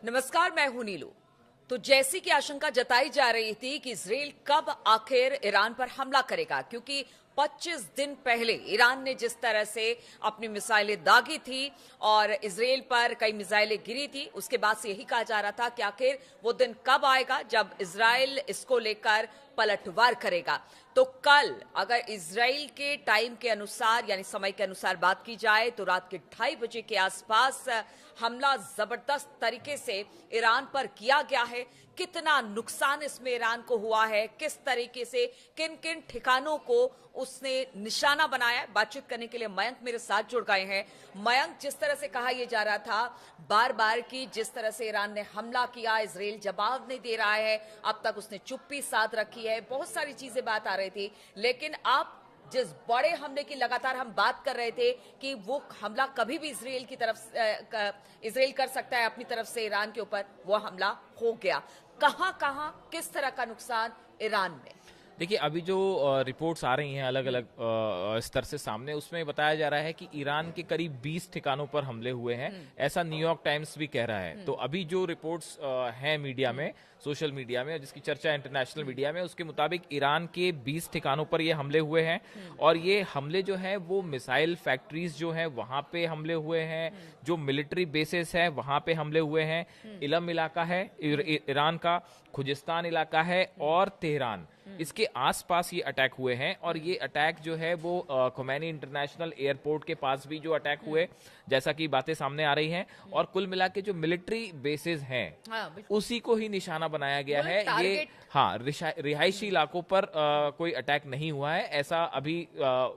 नमस्कार, मैं हूं नीलू। तो जैसी कि आशंका जताई जा रही थी कि इजराइल कब आखिर ईरान पर हमला करेगा, क्योंकि 25 दिन पहले ईरान ने जिस तरह से अपनी मिसाइलें दागी थी और इजराइल पर कई मिसाइलें गिरी थी, उसके बाद से यही कहा जा रहा था कि आखिर वो दिन कब आएगा जब इजराइल इसको लेकर पलटवार करेगा। तो कल अगर इजराइल के टाइम के अनुसार यानी समय के अनुसार बात की जाए तो रात के 2:30 बजे के आसपास हमला जबरदस्त तरीके से ईरान पर किया गया है। कितना नुकसान इसमें ईरान को हुआ है, किस तरीके से किन किन ठिकानों को उसने निशाना बनाया है, बातचीत करने के लिए मयंक मेरे साथ जुड़ गए हैं। मयंक, जिस तरह से कहा यह जा रहा था बार बार कि जिस तरह से ईरान ने हमला किया, इजराइल जवाब नहीं दे रहा है, अब तक उसने चुप्पी साध रखी है, बहुत सारी चीजें बात आ रही थी, लेकिन आप जिस बड़े हमले की लगातार हम बात कर रहे थे कि वो हमला कभी भी इजराइल की तरफ इजराइल कर सकता है अपनी तरफ से ईरान के ऊपर, वो हमला हो गया। कहां कहां किस तरह का नुकसान ईरान में? देखिए, अभी जो रिपोर्ट्स आ रही हैं अलग अलग स्तर से सामने, उसमें बताया जा रहा है कि ईरान के करीब 20 ठिकानों पर हमले हुए हैं, ऐसा न्यूयॉर्क टाइम्स भी कह रहा है। तो अभी जो रिपोर्ट्स हैं मीडिया में, सोशल मीडिया में, जिसकी चर्चा इंटरनेशनल मीडिया में, उसके मुताबिक ईरान के 20 ठिकानों पर ये हमले हुए हैं। और ये हमले जो हैं वो मिसाइल फैक्ट्रीज जो हैं वहां पे हमले हुए हैं, जो मिलिट्री बेसिस है वहां पे हमले हुए हैं। इलम इलाका है ईरान का, खुजिस्तान इलाका है और तेहरान, इसके आसपास ये अटैक हुए हैं। और ये अटैक जो है वो खोमैनी इंटरनेशनल एयरपोर्ट के पास भी जो अटैक हुए, जैसा कि बातें सामने आ रही हैं। और कुल मिला के जो मिलिट्री बेसिस हैं उसी को ही निशाना बनाया गया है। ये रिहायशी इलाकों पर कोई अटैक नहीं हुआ है, ऐसा अभी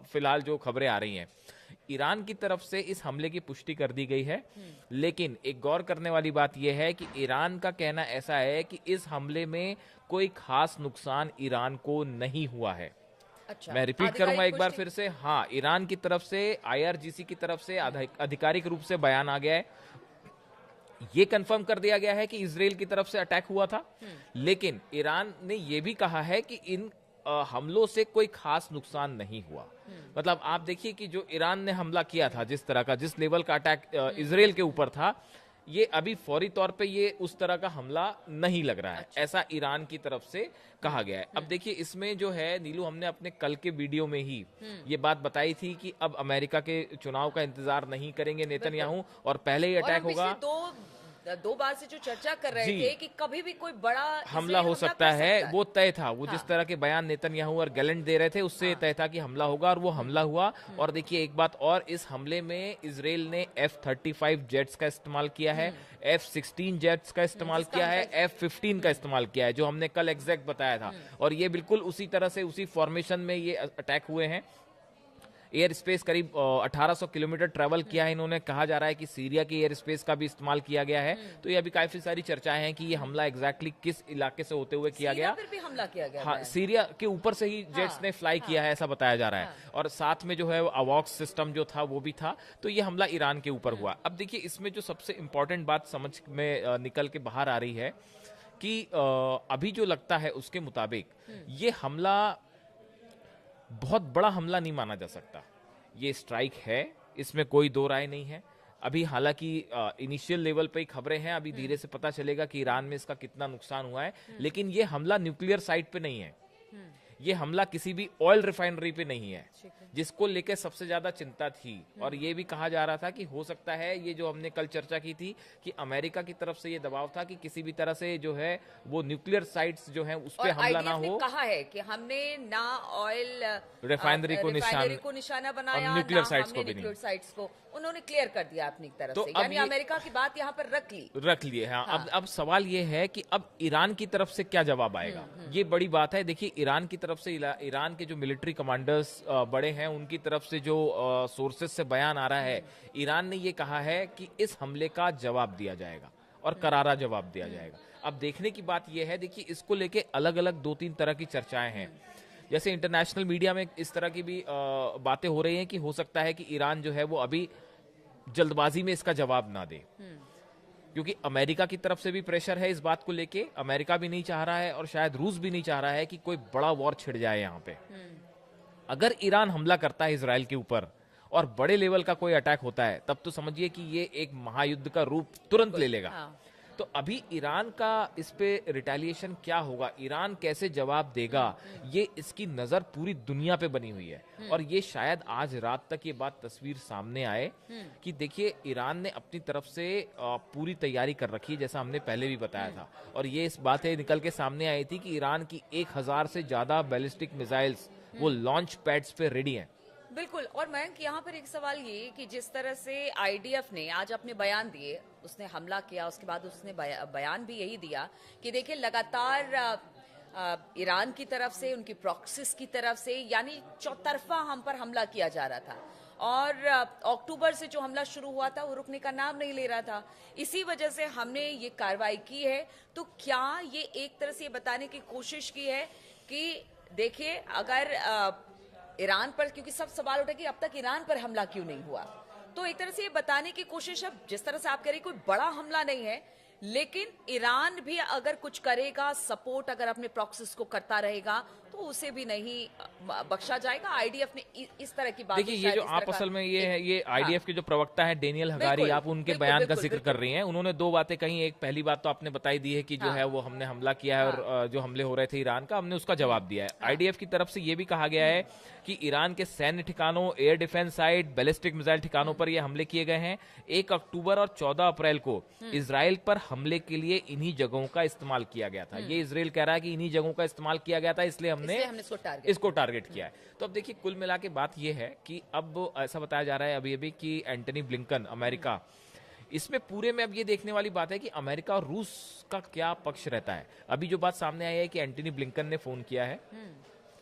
फिलहाल जो खबरें आ रही हैं। ईरान की तरफ से इस हमले की पुष्टि कर दी गई है, लेकिन एक गौर करने वाली बात यह है कि ईरान का कहना ऐसा है कि इस हमले में कोई खास नुकसान ईरान को नहीं हुआ है। अच्छा, मैं रिपीट करूंगा एक बार फिर से। हाँ, ईरान की तरफ से, IRGC की तरफ से आधिकारिक रूप से बयान आ गया है, ये कंफर्म कर दिया गया है कि इजराइल की तरफ से अटैक हुआ था। लेकिन ईरान ने यह भी कहा है कि इन हमलों से कोई खास नुकसान नहीं हुआ। मतलब आप देखिए कि जो ईरान ने हमला किया था, जिस तरह का, जिस लेवल का अटैक इजराइल के ऊपर था, ये अभी फौरी तौर पे ये उस तरह का हमला नहीं लग रहा है। अच्छा। ऐसा ईरान की तरफ से कहा गया है। अब देखिए, इसमें जो है नीलू, हमने अपने कल के वीडियो में ही ये बात बताई थी कि अब अमेरिका के चुनाव का इंतजार नहीं करेंगे नेतन्याहू और पहले ही अटैक होगा। दो बार से जो चर्चा कर रहे थे कि कभी भी कोई बड़ा हमला हो सकता है, वो तय था। वो जिस तरह के बयान नेतन्याहू और गैलेंट दे रहे थे, उससे तय था कि हमला होगा, और वो हमला हुआ। और देखिए एक बात और, इस हमले में इजराइल ने F-35 जेट्स का इस्तेमाल किया है, F-16 जेट्स का इस्तेमाल किया है, F-15 का इस्तेमाल किया है, जो हमने कल एग्जैक्ट बताया था। और ये बिल्कुल उसी तरह से, उसी फॉर्मेशन में ये अटैक हुए हैं। एयर स्पेस करीब 1800 किलोमीटर ट्रैवल किया है इन्होंने। कहा जा रहा है कि सीरिया के एयर स्पेस का भी इस्तेमाल किया गया है। तो ये अभी काफी सारी चर्चाएं हैं कि ये हमला एग्जैक्टली किस इलाके से होते हुए किया गया। फिर भी हमला किया गया। हाँ, सीरिया के ऊपर से ही जेट्स ने फ्लाई किया है, ऐसा बताया जा रहा है। और साथ में जो है अवॉक्स सिस्टम जो था वो भी था। तो ये हमला ईरान के ऊपर हुआ। अब देखिए, इसमें जो सबसे इंपॉर्टेंट बात समझ में निकल के बाहर आ रही है कि अभी जो लगता है उसके मुताबिक ये हमला बहुत बड़ा हमला नहीं माना जा सकता। ये स्ट्राइक है, इसमें कोई दो राय नहीं है। अभी हालांकि इनिशियल लेवल पे ही खबरें हैं, अभी धीरे से पता चलेगा कि ईरान में इसका कितना नुकसान हुआ है। लेकिन ये हमला न्यूक्लियर साइट पे नहीं है, ये हमला किसी भी ऑयल रिफाइनरी पे नहीं है, जिसको लेकर सबसे ज्यादा चिंता थी। और ये भी कहा जा रहा था कि हो सकता है, ये जो हमने कल चर्चा की थी, कि अमेरिका की तरफ से ये दबाव था कि किसी भी तरह से जो है वो न्यूक्लियर साइट्स जो हैं उस पे हमला ना हो। कहा है कि हमने ना ऑयल रिफाइनरी को निशाना बनाया, न्यूक्लियर साइट्स को भी नहीं। साइट्स को उन्होंने क्लियर कर दिया अपनी तरफ से, यानी अमेरिका की बात यहाँ पर रख ली। हाँ। अब सवाल ये है कि अब ईरान की तरफ से क्या जवाब आएगा, ये बड़ी बात है। देखिए, ईरान की तरफ से, ईरान के जो मिलिट्री कमांडर्स बड़े हैं, उनकी तरफ से जो सोर्सेज से बयान आ रहा है, ईरान ने ये कहा है कि इस हमले का जवाब दिया जाएगा और करारा जवाब दिया जाएगा। अब देखने की बात यह है, देखिए इसको लेके अलग अलग 2-3 तरह की चर्चाएं हैं। जैसे इंटरनेशनल मीडिया में इस तरह की भी बातें हो रही हैं कि हो सकता है कि ईरान जो है वो अभी जल्दबाजी में इसका जवाब ना दे, क्योंकि अमेरिका की तरफ से भी प्रेशर है इस बात को लेके। अमेरिका भी नहीं चाह रहा है और शायद रूस भी नहीं चाह रहा है कि कोई बड़ा वॉर छिड़ जाए यहाँ पे। अगर ईरान हमला करता है इजराइल के ऊपर और बड़े लेवल का कोई अटैक होता है, तब तो समझिए कि ये एक महायुद्ध का रूप तुरंत ले लेगा। तो अभी ईरान का इस पे रिटेलिएशन क्या होगा, ईरान कैसे जवाब देगा, ये इसकी नजर पूरी दुनिया पे बनी हुई है। और ये शायद आज रात तक ये बात तस्वीर सामने आए कि देखिए ईरान ने अपनी तरफ से पूरी तैयारी कर रखी है, जैसा हमने पहले भी बताया था। और ये इस बातें निकल के सामने आई थी कि ईरान की 1000 से ज्यादा बैलिस्टिक मिसाइल्स वो लॉन्च पैड्स पे रेडी हैं। बिल्कुल। और मयंक, यहाँ पर एक सवाल ये कि जिस तरह से आईडीएफ ने आज अपने बयान दिए, उसने हमला किया, उसके बाद उसने बयान भी यही दिया कि देखिए लगातार ईरान की तरफ से, उनकी प्रॉक्सिस की तरफ से, यानी चौतरफा हम पर हमला किया जा रहा था। और अक्टूबर से जो हमला शुरू हुआ था वो रुकने का नाम नहीं ले रहा था। इसी वजह से हमने ये कार्रवाई की है। तो क्या ये एक तरह से ये बताने की कोशिश की है कि देखिए अगर ईरान पर, क्योंकि सब सवाल उठे कि अब तक ईरान पर हमला क्यों नहीं हुआ, तो एक तरह से ये बताने की कोशिश है, जिस तरह से आप कह रही कोई बड़ा हमला नहीं है, लेकिन ईरान भी अगर कुछ करेगा, सपोर्ट अगर अपने प्रॉक्सिस को करता रहेगा, तो उसे भी नहीं बख्शा जाएगा। आईडीएफ ने इस तरह की बात, देखिए ये जो आप असल में ये है, ये आईडीएफ के जो प्रवक्ता है डेनियल हगारी, आप उनके बयान का जिक्र कर रही हैं। उन्होंने दो बातें कही। एक पहली बात तो आपने बताई दी है कि जो है वो हमने हमला किया है और जो हमले हो रहे थे ईरान का, हमने उसका जवाब दिया है। आईडीएफ की तरफ से ये भी कहा गया है कि ईरान के सैन्य ठिकानों, air defence site, ballistic missile ठिकानों पर ये हमले किए गए हैं। 1 अक्टूबर और 14 अप्रैल को इजराइल पर हमले के लिए इन्हीं जगहों का इस्तेमाल किया गया था। ये इजराइल कह रहा है कि इन्हीं जगहों का इस्तेमाल किया गया था, इसलिए हमने इसको टारगेट किया है। तो अब देखिए कुल मिला के बात यह है कि अब ऐसा बताया जा रहा है अभी कि एंटनी ब्लिंकन, अमेरिका, इसमें पूरे में अब ये देखने वाली बात है कि अमेरिका और रूस का क्या पक्ष रहता है। अभी जो बात सामने आई है कि एंटनी ब्लिंकन ने फोन किया है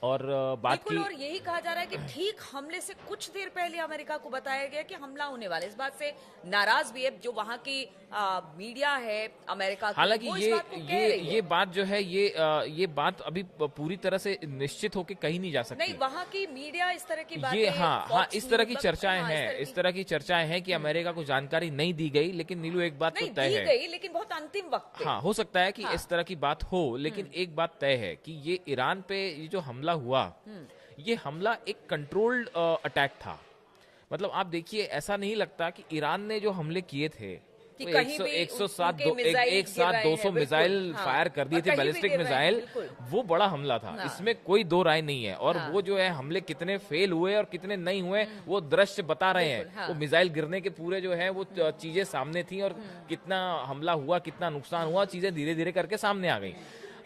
और बात की, और यही कहा जा रहा है कि ठीक हमले से कुछ देर पहले अमेरिका को बताया गया कि हमला होने वाला है। इस बात से नाराज भी है जो वहां की मीडिया है अमेरिका की। हालांकि ये बात जो है ये बात अभी पूरी तरह से निश्चित होकर कहीं नहीं जा सकती। नहीं, वहां की मीडिया इस तरह की बातें, ये हाँ इस तरह की चर्चाएं हैं, इस तरह की चर्चाएं हैं कि अमेरिका को जानकारी नहीं दी गई। लेकिन नीलू एक बात तो तय है, लेकिन बहुत अंतिम वक्त पे। हाँ हो सकता है कि इस तरह की बात हो, लेकिन एक बात तय है कि ये ईरान पे ये जो हमला हुआ, ये हमला एक कंट्रोल्ड अटैक था। मतलब आप देखिए, ऐसा नहीं लगता कि ईरान ने जो हमले किए थे कि 200 मिसाइल फायर कर दिए थे, बैलिस्टिक मिसाइल, वो बड़ा हमला था। इसमें कोई दो राय नहीं है। और वो जो है हमले कितने फेल हुए और कितने नहीं हुए, वो दृश्य बता रहे हैं। वो मिसाइल गिरने के पूरे जो है वो चीजें सामने थी, और कितना हमला हुआ, कितना नुकसान हुआ, चीजें धीरे धीरे करके सामने आ गई।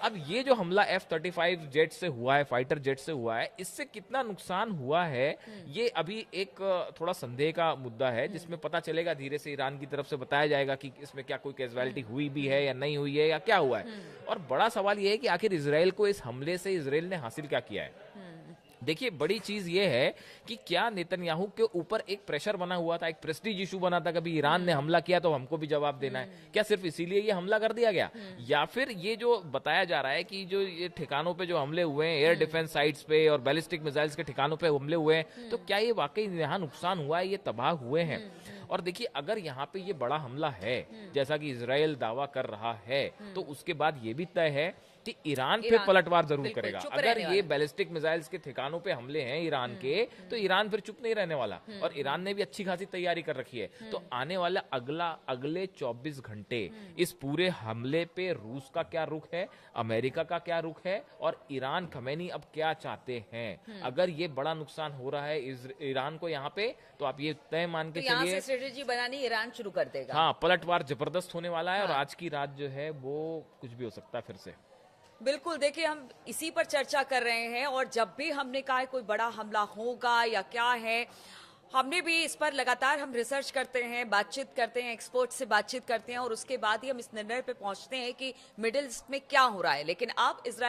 अब ये जो हमला F-35 जेट से हुआ है, फाइटर जेट से हुआ है, इससे कितना नुकसान हुआ है, ये अभी एक थोड़ा संदेह का मुद्दा है, जिसमें पता चलेगा धीरे से। ईरान की तरफ से बताया जाएगा कि इसमें क्या कोई कैजुअलिटी हुई भी है या नहीं हुई है, या क्या हुआ है। और बड़ा सवाल ये है कि आखिर इजराइल को इस हमले से इजराइल ने हासिल क्या किया है। देखिए बड़ी चीज ये है कि क्या नेतन्याहू के ऊपर एक प्रेशर बना हुआ था, एक प्रेस्टीज इशू बना था, कभी ईरान ने हमला किया तो हमको भी जवाब देना है। क्या सिर्फ इसीलिए ये हमला कर दिया गया, या फिर ये जो बताया जा रहा है कि जो ये ठिकानों पे जो हमले हुए हैं, एयर डिफेंस साइट्स पे और बैलिस्टिक मिसाइल्स के ठिकानों पे हमले हुए हैं, तो क्या ये वाकई यहाँ नुकसान हुआ है, ये तबाह हुए हैं। और देखिए अगर यहाँ पे ये बड़ा हमला है, जैसा कि इजराइल दावा कर रहा है, तो उसके बाद ये भी तय है कि ईरान पे पलटवार जरूर करेगा। अगर ये बैलिस्टिक मिसाइल्स के ठिकानों पे हमले हैं ईरान के, तो ईरान फिर चुप नहीं रहने वाला। और ईरान ने भी अच्छी खासी तैयारी कर रखी है। तो आने वाला अगले 24 घंटे इस पूरे हमले पे रूस का क्या रुख है, अमेरिका का क्या रुख है, और ईरान खमैनी अब क्या चाहते हैं। अगर ये बड़ा नुकसान हो रहा है ईरान को यहाँ पे, तो आप ये तय मान के चलिए स्ट्रेटेजी बनानी ईरान शुरू कर देगा। हाँ, पलटवार जबरदस्त होने वाला है। और आज की रात जो है वो कुछ भी हो सकता है फिर से। बिल्कुल, देखिए हम इसी पर चर्चा कर रहे हैं, और जब भी हमने कहा कोई बड़ा हमला होगा या क्या है, हमने भी इस पर लगातार हम रिसर्च करते हैं, बातचीत करते हैं, एक्सपर्ट से बातचीत करते हैं, और उसके बाद ही हम इस निर्णय पे पहुंचते हैं कि मिडिल ईस्ट में क्या हो रहा है। लेकिन अब इजराइल